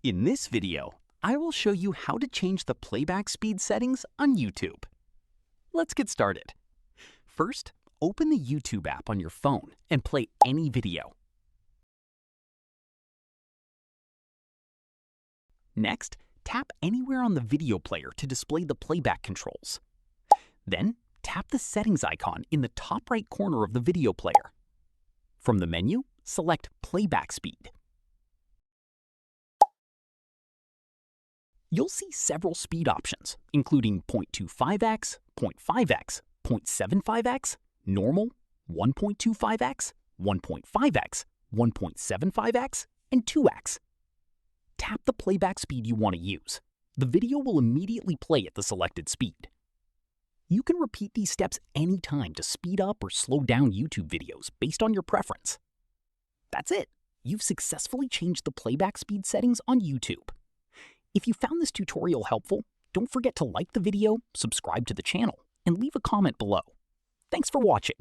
In this video, I will show you how to change the playback speed settings on YouTube. Let's get started. First, open the YouTube app on your phone and play any video. Next, tap anywhere on the video player to display the playback controls. Then, tap the settings icon in the top right corner of the video player. From the menu, select Playback Speed. You'll see several speed options, including 0.25x, 0.5x, 0.75x, normal, 1.25x, 1.5x, 1.75x, and 2x. Tap the playback speed you want to use. The video will immediately play at the selected speed. You can repeat these steps anytime to speed up or slow down YouTube videos based on your preference. That's it. You've successfully changed the playback speed settings on YouTube. If you found this tutorial helpful, don't forget to like the video, subscribe to the channel, and leave a comment below. Thanks for watching.